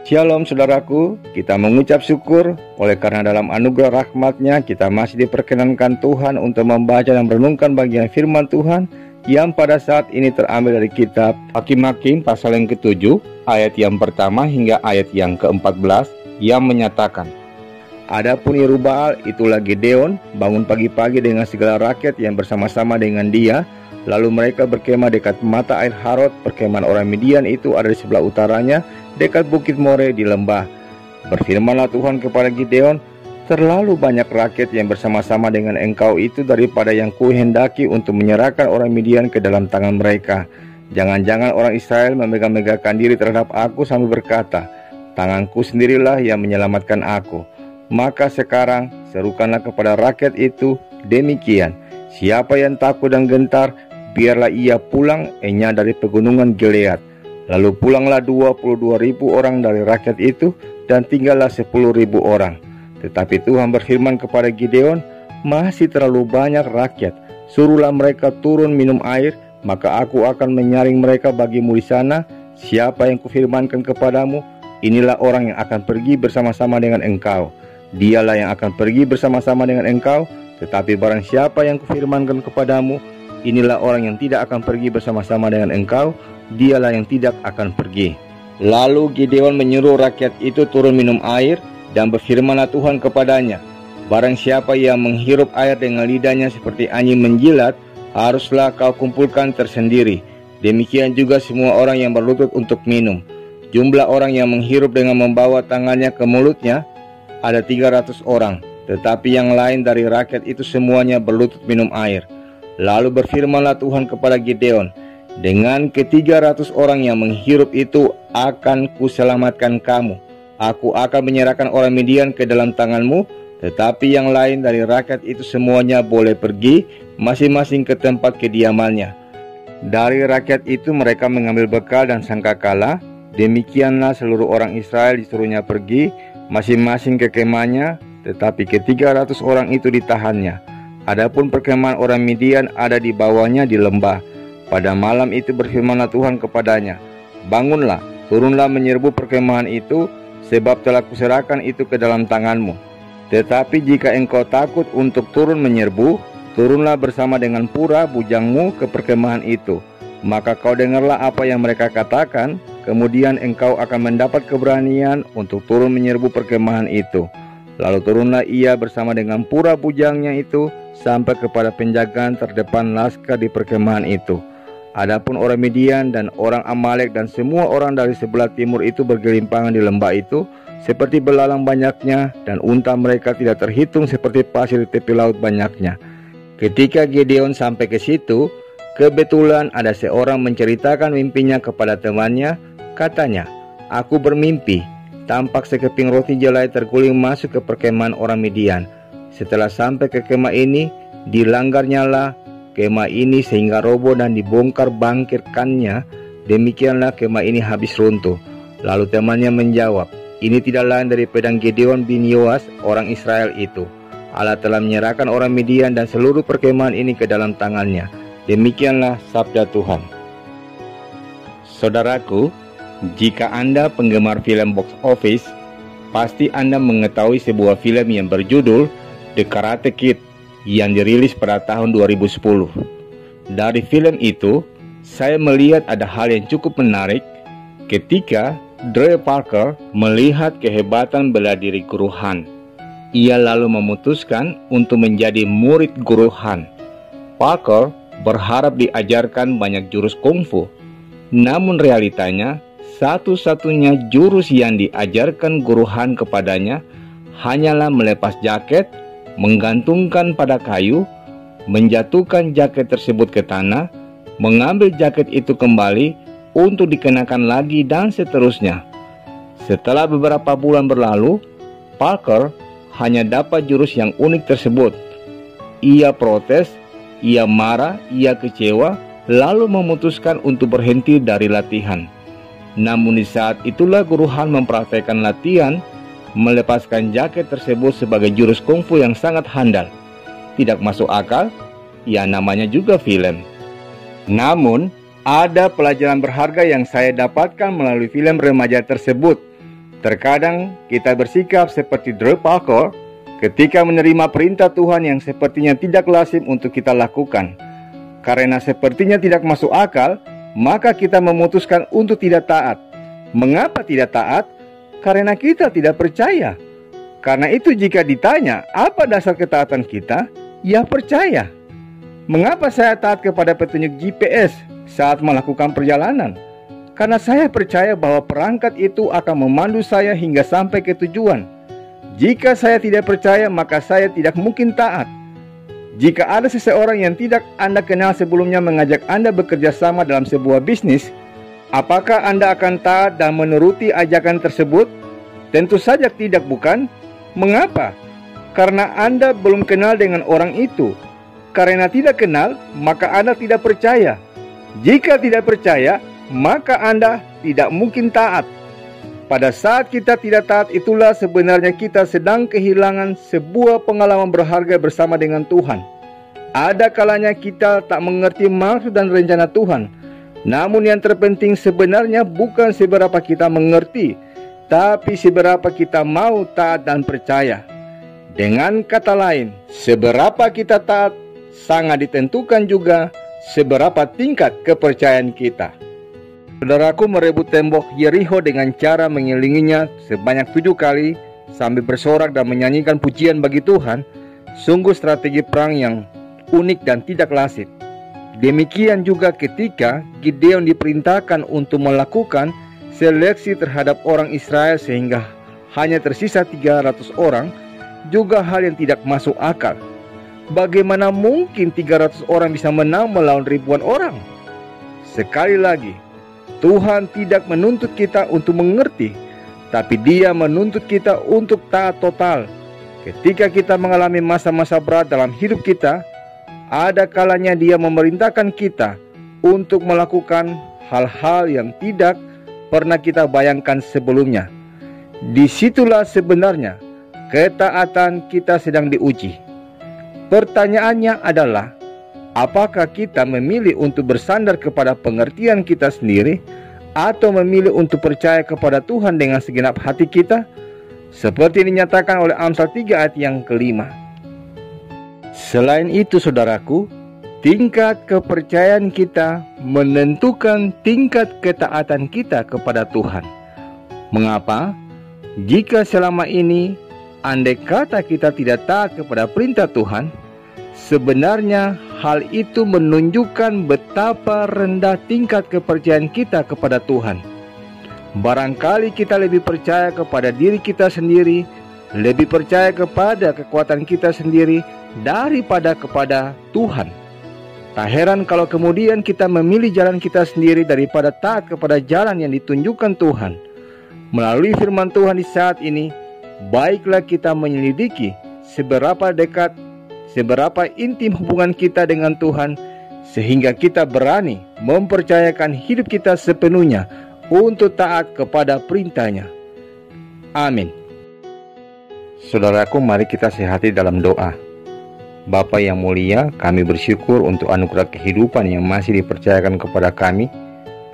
Shalom saudaraku, kita mengucap syukur oleh karena dalam anugerah rahmat-Nya kita masih diperkenankan Tuhan untuk membaca dan merenungkan bagian firman Tuhan yang pada saat ini terambil dari kitab Hakim-Hakim pasal yang ke-7 ayat yang pertama hingga ayat yang ke-14 yang menyatakan, "Adapun Yerubbaal, itulah Gideon, bangun pagi-pagi dengan segala rakyat yang bersama-sama dengan dia. Lalu mereka berkemah dekat mata air Harod. Perkemahan orang Midian itu ada di sebelah utaranya, dekat bukit More di lembah. Berfirmanlah Tuhan kepada Gideon, terlalu banyak rakyat yang bersama-sama dengan engkau itu daripada yang kuhendaki untuk menyerahkan orang Midian ke dalam tangan mereka. Jangan-jangan orang Israel memegang-megahkan diri terhadap aku sambil berkata, tanganku sendirilah yang menyelamatkan aku. Maka sekarang serukanlah kepada rakyat itu demikian, siapa yang takut dan gentar, biarlah ia pulang dari pegunungan Gilead. Lalu pulanglah 22.000 orang dari rakyat itu, dan tinggallah 10.000 orang. Tetapi Tuhan berfirman kepada Gideon, masih terlalu banyak rakyat, suruhlah mereka turun minum air, maka aku akan menyaring mereka bagimu di sana. Siapa yang kufirmankan kepadamu, inilah orang yang akan pergi bersama-sama dengan engkau. Dialah yang akan pergi bersama-sama dengan engkau. Tetapi barang siapa yang kufirmankan kepadamu, inilah orang yang tidak akan pergi bersama-sama dengan engkau, dialah yang tidak akan pergi." Lalu Gideon menyuruh rakyat itu turun minum air, dan berfirmanlah Tuhan kepadanya, barang siapa yang menghirup air dengan lidahnya seperti anjing menjilat, haruslah kau kumpulkan tersendiri. Demikian juga semua orang yang berlutut untuk minum. Jumlah orang yang menghirup dengan membawa tangannya ke mulutnya ada 300 orang. Tetapi yang lain dari rakyat itu semuanya berlutut minum air. Lalu berfirmanlah Tuhan kepada Gideon, dengan ke-300 orang yang menghirup itu akan kuselamatkan kamu. Aku akan menyerahkan orang Midian ke dalam tanganmu. Tetapi yang lain dari rakyat itu semuanya boleh pergi masing-masing ke tempat kediamannya. Dari rakyat itu mereka mengambil bekal dan sangkakala. Demikianlah seluruh orang Israel disuruhnya pergi masing-masing ke kemahnya. Tetapi ke-300 orang itu ditahannya. Adapun perkemahan orang Midian ada di bawahnya di lembah. Pada malam itu berfirmanlah Tuhan kepadanya, bangunlah, turunlah menyerbu perkemahan itu, sebab telah kuserahkan itu ke dalam tanganmu. Tetapi jika engkau takut untuk turun menyerbu, turunlah bersama dengan Pura bujangmu ke perkemahan itu. Maka kau dengarlah apa yang mereka katakan, kemudian engkau akan mendapat keberanian untuk turun menyerbu perkemahan itu. Lalu turunlah ia bersama dengan Pura bujangnya itu sampai kepada penjagaan terdepan laskar di perkemahan itu. Adapun orang Midian dan orang Amalek dan semua orang dari sebelah timur itu bergelimpangan di lembah itu seperti belalang banyaknya, dan unta mereka tidak terhitung seperti pasir di tepi laut banyaknya. Ketika Gideon sampai ke situ, kebetulan ada seorang menceritakan mimpinya kepada temannya. Katanya, aku bermimpi, tampak sekeping roti jelai terguling masuk ke perkemahan orang Midian. Setelah sampai ke kemah ini, dilanggarnyalah kemah ini sehingga roboh dan dibongkar bangkirkannya. Demikianlah kemah ini habis runtuh. Lalu temannya menjawab, ini tidak lain dari pedang Gideon bin Yoas orang Israel itu. Allah telah menyerahkan orang Midian dan seluruh perkemahan ini ke dalam tangannya. Demikianlah sabda Tuhan. Saudaraku, jika Anda penggemar film box office, pasti Anda mengetahui sebuah film yang berjudul The Karate Kid yang dirilis pada tahun 2010. Dari film itu, saya melihat ada hal yang cukup menarik ketika Trey Parker melihat kehebatan bela diri Guru Han. Ia lalu memutuskan untuk menjadi murid Guru Han. Parker berharap diajarkan banyak jurus kungfu. Namun realitanya, satu-satunya jurus yang diajarkan Guru Han kepadanya hanyalah melepas jaket, menggantungkan pada kayu, menjatuhkan jaket tersebut ke tanah, mengambil jaket itu kembali untuk dikenakan lagi, dan seterusnya. Setelah beberapa bulan berlalu, Parker hanya dapat jurus yang unik tersebut. Ia protes, ia marah, ia kecewa, lalu memutuskan untuk berhenti dari latihan. Namun di saat itulah Guru Han mempraktekkan latihan melepaskan jaket tersebut sebagai jurus kungfu yang sangat handal. Tidak masuk akal? Ya, namanya juga film. Namun, ada pelajaran berharga yang saya dapatkan melalui film remaja tersebut. Terkadang kita bersikap seperti Drew Parker ketika menerima perintah Tuhan yang sepertinya tidak lazim untuk kita lakukan. Karena sepertinya tidak masuk akal, maka kita memutuskan untuk tidak taat. Mengapa tidak taat? Karena kita tidak percaya. Karena itu jika ditanya apa dasar ketaatan kita, ya percaya. Mengapa saya taat kepada petunjuk GPS saat melakukan perjalanan? Karena saya percaya bahwa perangkat itu akan memandu saya hingga sampai ke tujuan. Jika saya tidak percaya, maka saya tidak mungkin taat. Jika ada seseorang yang tidak Anda kenal sebelumnya mengajak Anda bekerja sama dalam sebuah bisnis, apakah Anda akan taat dan menuruti ajakan tersebut? Tentu saja tidak, bukan? Mengapa? Karena Anda belum kenal dengan orang itu. Karena tidak kenal, maka Anda tidak percaya. Jika tidak percaya, maka Anda tidak mungkin taat. Pada saat kita tidak taat, itulah sebenarnya kita sedang kehilangan sebuah pengalaman berharga bersama dengan Tuhan. Ada kalanya kita tak mengerti maksud dan rencana Tuhan. Namun yang terpenting sebenarnya bukan seberapa kita mengerti, tapi seberapa kita mau taat dan percaya. Dengan kata lain, seberapa kita taat sangat ditentukan juga seberapa tingkat kepercayaan kita. Saudaraku merebut tembok Yerikho dengan cara mengelilinginya sebanyak 7 kali sambil bersorak dan menyanyikan pujian bagi Tuhan, sungguh strategi perang yang unik dan tidak lazim. Demikian juga ketika Gideon diperintahkan untuk melakukan seleksi terhadap orang Israel sehingga hanya tersisa 300 orang, juga hal yang tidak masuk akal. Bagaimana mungkin 300 orang bisa menang melawan ribuan orang? Sekali lagi, Tuhan tidak menuntut kita untuk mengerti, tapi Dia menuntut kita untuk taat total. Ketika kita mengalami masa-masa berat dalam hidup kita, ada kalanya Dia memerintahkan kita untuk melakukan hal-hal yang tidak pernah kita bayangkan sebelumnya. Disitulah sebenarnya ketaatan kita sedang diuji. Pertanyaannya adalah, apakah kita memilih untuk bersandar kepada pengertian kita sendiri atau memilih untuk percaya kepada Tuhan dengan segenap hati kita? Seperti dinyatakan oleh Amsal 3 ayat yang kelima. Selain itu saudaraku, tingkat kepercayaan kita menentukan tingkat ketaatan kita kepada Tuhan. Mengapa? Jika selama ini andai kata kita tidak taat kepada perintah Tuhan, sebenarnya hal itu menunjukkan betapa rendah tingkat kepercayaan kita kepada Tuhan. Barangkali kita lebih percaya kepada diri kita sendiri, lebih percaya kepada kekuatan kita sendiri daripada kepada Tuhan. Tak heran kalau kemudian kita memilih jalan kita sendiri daripada taat kepada jalan yang ditunjukkan Tuhan. Melalui firman Tuhan di saat ini, baiklah kita menyelidiki seberapa dekat, seberapa intim hubungan kita dengan Tuhan, sehingga kita berani mempercayakan hidup kita sepenuhnya untuk taat kepada perintah-Nya. Amin. Saudaraku, mari kita sehati dalam doa. Bapa yang mulia, kami bersyukur untuk anugerah kehidupan yang masih dipercayakan kepada kami,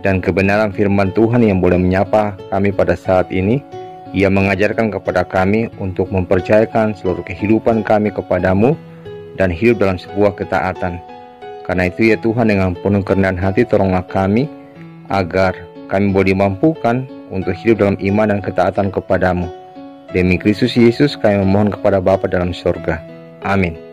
dan kebenaran firman Tuhan yang boleh menyapa kami pada saat ini. Ia mengajarkan kepada kami untuk mempercayakan seluruh kehidupan kami kepadamu dan hidup dalam sebuah ketaatan. Karena itu ya Tuhan, dengan penuh kerendahan hati tolonglah kami agar kami boleh dimampukan untuk hidup dalam iman dan ketaatan kepadamu. Demi Kristus Yesus kami memohon kepada Bapa dalam surga. Amin.